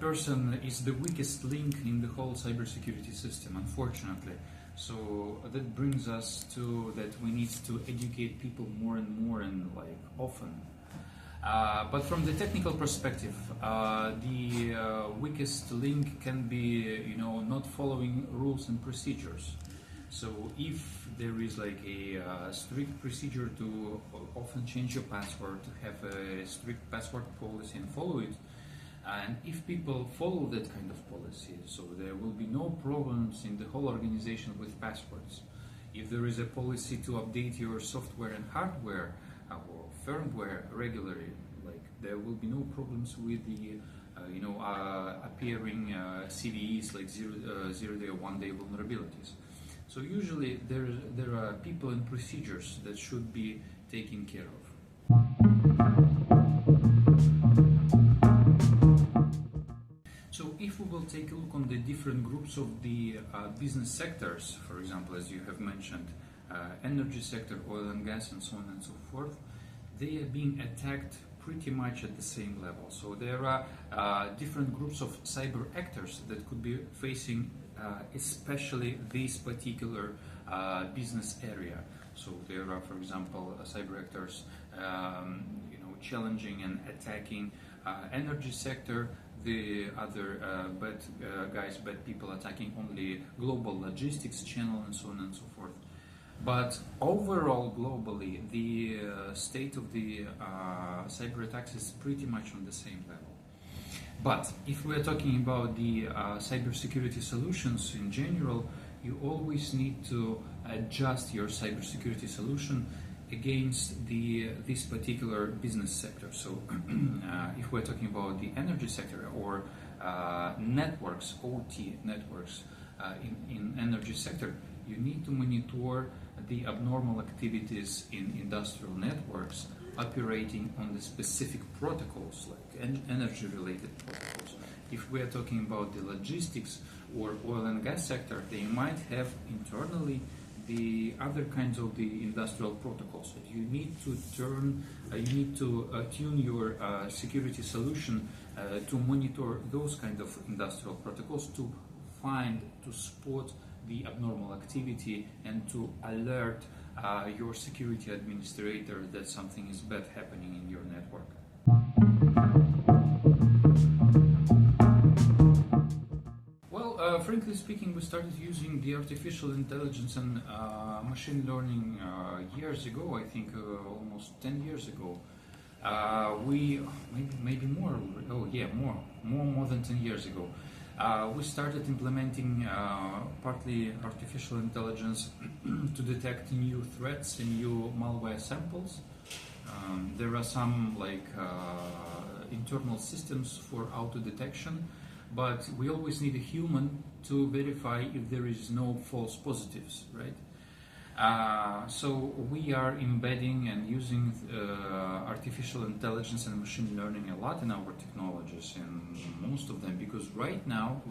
person is the weakest link in the whole cybersecurity system, unfortunately. So that brings us to that we need to educate people more and more and like often. But from the technical perspective, the weakest link can be, not following rules and procedures. So if there is like a strict procedure to often change your password, to have a strict password policy and follow it, and if people follow that kind of policy, so there will be no problems in the whole organization with passwords. If there is a policy to update your software and hardware or firmware regularly, like there will be no problems with the appearing CVEs like 0-day or 1-day vulnerabilities. So usually there are people and procedures that should be taken care of. So if we will take a look on the different groups of the business sectors, for example, as you have mentioned, energy sector, oil and gas, and so on and so forth, they are being attacked pretty much at the same level. So there are different groups of cyber actors that could be facing especially this particular business area. So there are, for example, cyber actors challenging and attacking energy sector, the other bad people attacking only global logistics channel, and so on and so forth. But overall, globally, the state of the cyber attacks is pretty much on the same level. But if we are talking about the cybersecurity solutions in general, you always need to adjust your cybersecurity solution against this particular business sector. So if we're talking about the energy sector or networks, OT networks in energy sector, you need to monitor the abnormal activities in industrial networks operating on the specific protocols, like energy related protocols. If we are talking about the logistics or oil and gas sector, they might have internally the other kinds of the industrial protocols. You need to tune your security solution to monitor those kind of industrial protocols, to spot the abnormal activity and to alert your security administrator that something is bad happening in your network. Well, frankly speaking, we started using the artificial intelligence and machine learning years ago. I think almost 10 years ago. We maybe more. Oh yeah, more than 10 years ago. We started implementing partly artificial intelligence to detect new threats and new malware samples. There are some internal systems for auto detection, but we always need a human to verify if there is no false positives, right? So we are embedding and using artificial intelligence and machine learning a lot in our technologies, and most of them, because right now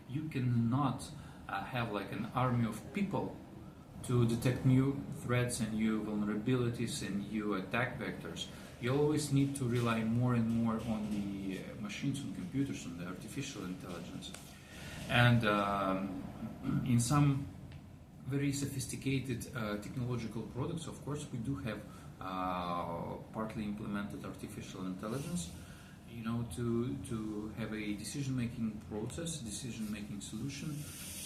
you cannot have like an army of people to detect new threats and new vulnerabilities and new attack vectors. You always need to rely more and more on the machines, on computers, on the artificial intelligence. And in some very sophisticated technological products, of course, we do have partly implemented artificial intelligence, to have a decision-making process, decision-making solution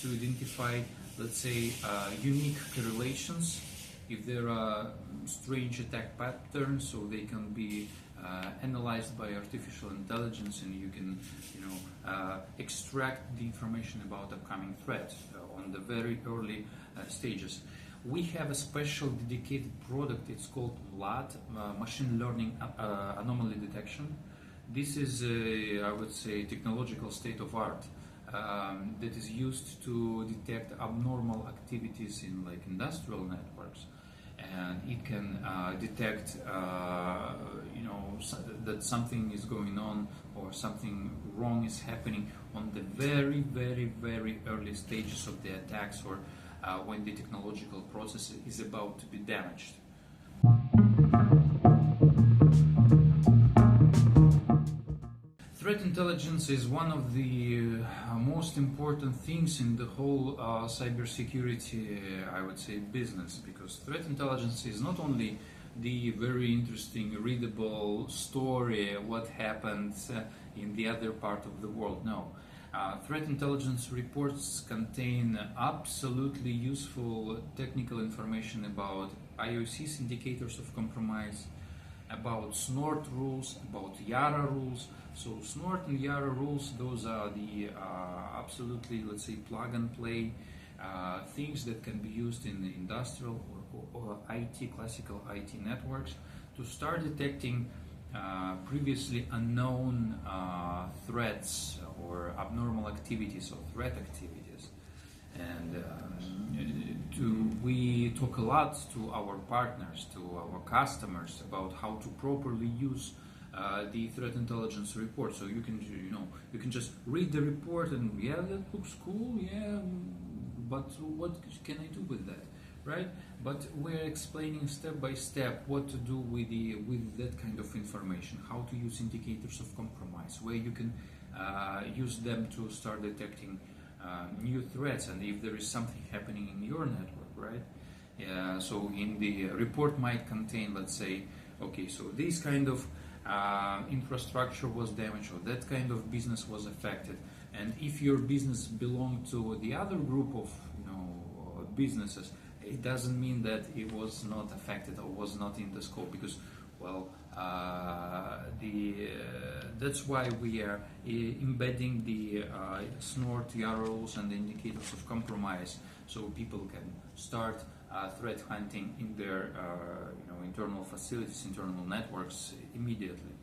to identify, let's say, unique correlations. If there are strange attack patterns, so they can be analyzed by artificial intelligence, and you can, extract the information about upcoming threats on the very early stages. We have a special dedicated product. It's called VLAD, Machine Learning Anomaly Detection. This is, I would say, technological state of art that is used to detect abnormal activities in industrial networks. And it can detect, that something is going on or something wrong is happening on the very, very, very early stages of the attacks, or when the technological process is about to be damaged. Threat intelligence is one of the most important things in the whole cybersecurity, I would say, business, because threat intelligence is not only the very interesting, readable story what happened in the other part of the world. No. Threat intelligence reports contain absolutely useful technical information about IOC's indicators of compromise, about SNORT rules, about YARA rules. So SNORT and YARA rules, those are the absolutely, let's say, plug and play things that can be used in the industrial or IT, classical IT networks to start detecting previously unknown threats or abnormal activities or threat activities. And we talk a lot to our partners, to our customers, about how to properly use the threat intelligence report. So you can just read the report and yeah, that looks cool, yeah, but what can I do with that, right? But we're explaining step by step what to do with that kind of information, how to use indicators of compromise, where you can use them to start detecting new threats, and if there is something happening in your network, right? So in the report might contain, let's say, okay, so this kind of infrastructure was damaged, or that kind of business was affected, and if your business belonged to the other group of businesses, it doesn't mean that it was not affected or was not in the scope, because, well, that's why we are embedding the SNORT, YARA rules and the indicators of compromise, so people can start threat hunting in their internal facilities, internal networks immediately.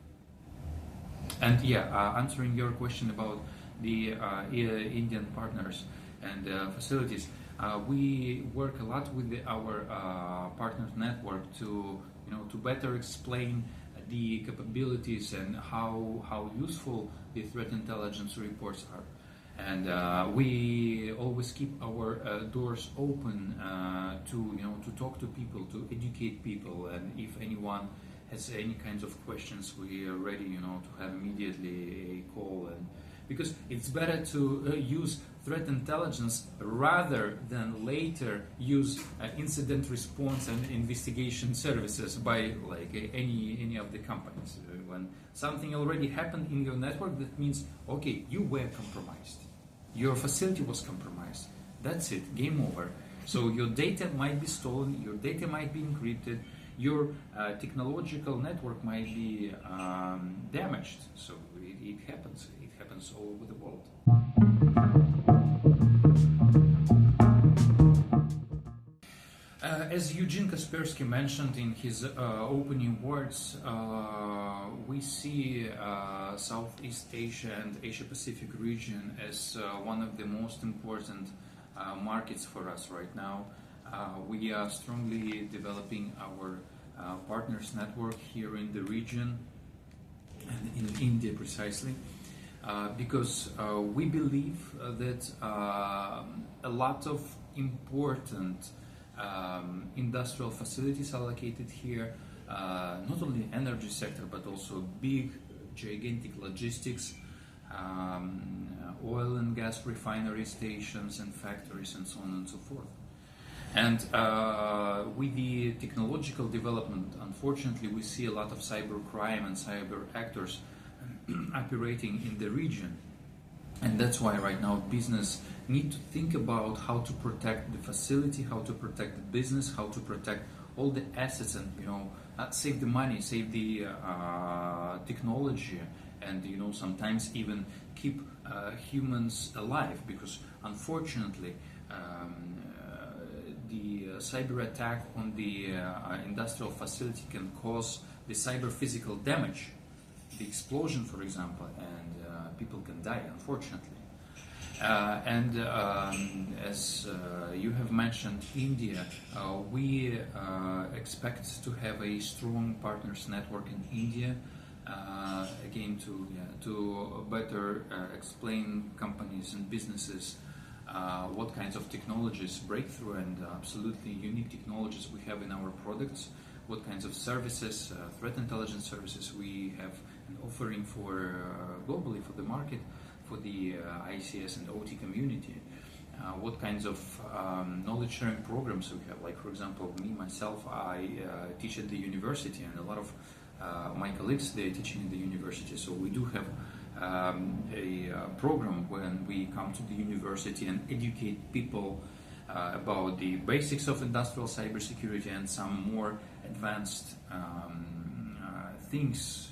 And yeah, answering your question about the Indian partners and facilities, we work a lot with our partner network to better explain the capabilities and how useful the threat intelligence reports are. And we always keep our doors open to talk to people, to educate people, and if anyone has any kinds of questions, we are ready to have immediately a call. And because it's better to use threat intelligence rather than later use incident response and investigation services by any of the companies. When something already happened in your network, that means, okay, you were compromised. Your facility was compromised. That's it, game over. So your data might be stolen, your data might be encrypted, your technological network might be damaged. So it happens. It happens all over the world. As Eugene Kaspersky mentioned in his opening words, we see Southeast Asia and Asia-Pacific region as one of the most important markets for us right now. We are strongly developing our partners network here in the region and in India precisely, because we believe that a lot of important industrial facilities are located here, not only energy sector but also big, gigantic logistics, oil and gas refinery stations and factories and so on and so forth. And with the technological development, unfortunately, we see a lot of cyber crime and cyber actors operating in the region. And that's why right now business need to think about how to protect the facility, how to protect the business, how to protect all the assets, and save the money, save the technology, and sometimes even keep humans alive, because unfortunately the cyber attack on the industrial facility can cause the cyber physical damage, the explosion, for example, and people can die, unfortunately. As you have mentioned, India, we expect to have a strong partners network in India, again to better explain companies and businesses what kinds of technologies, breakthrough and absolutely unique technologies we have in our products, what kinds of services, threat intelligence services we have and offering for globally for the market, for the ICS and OT community. What kinds of knowledge sharing programs we have? Like, for example, me myself, I teach at the university, and a lot of my colleagues, they're teaching in the university. So we do have a program when we come to the university and educate people about the basics of industrial cybersecurity and some more advanced things,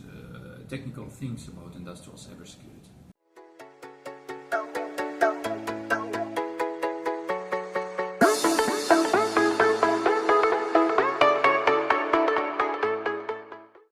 technical things about industrial cybersecurity.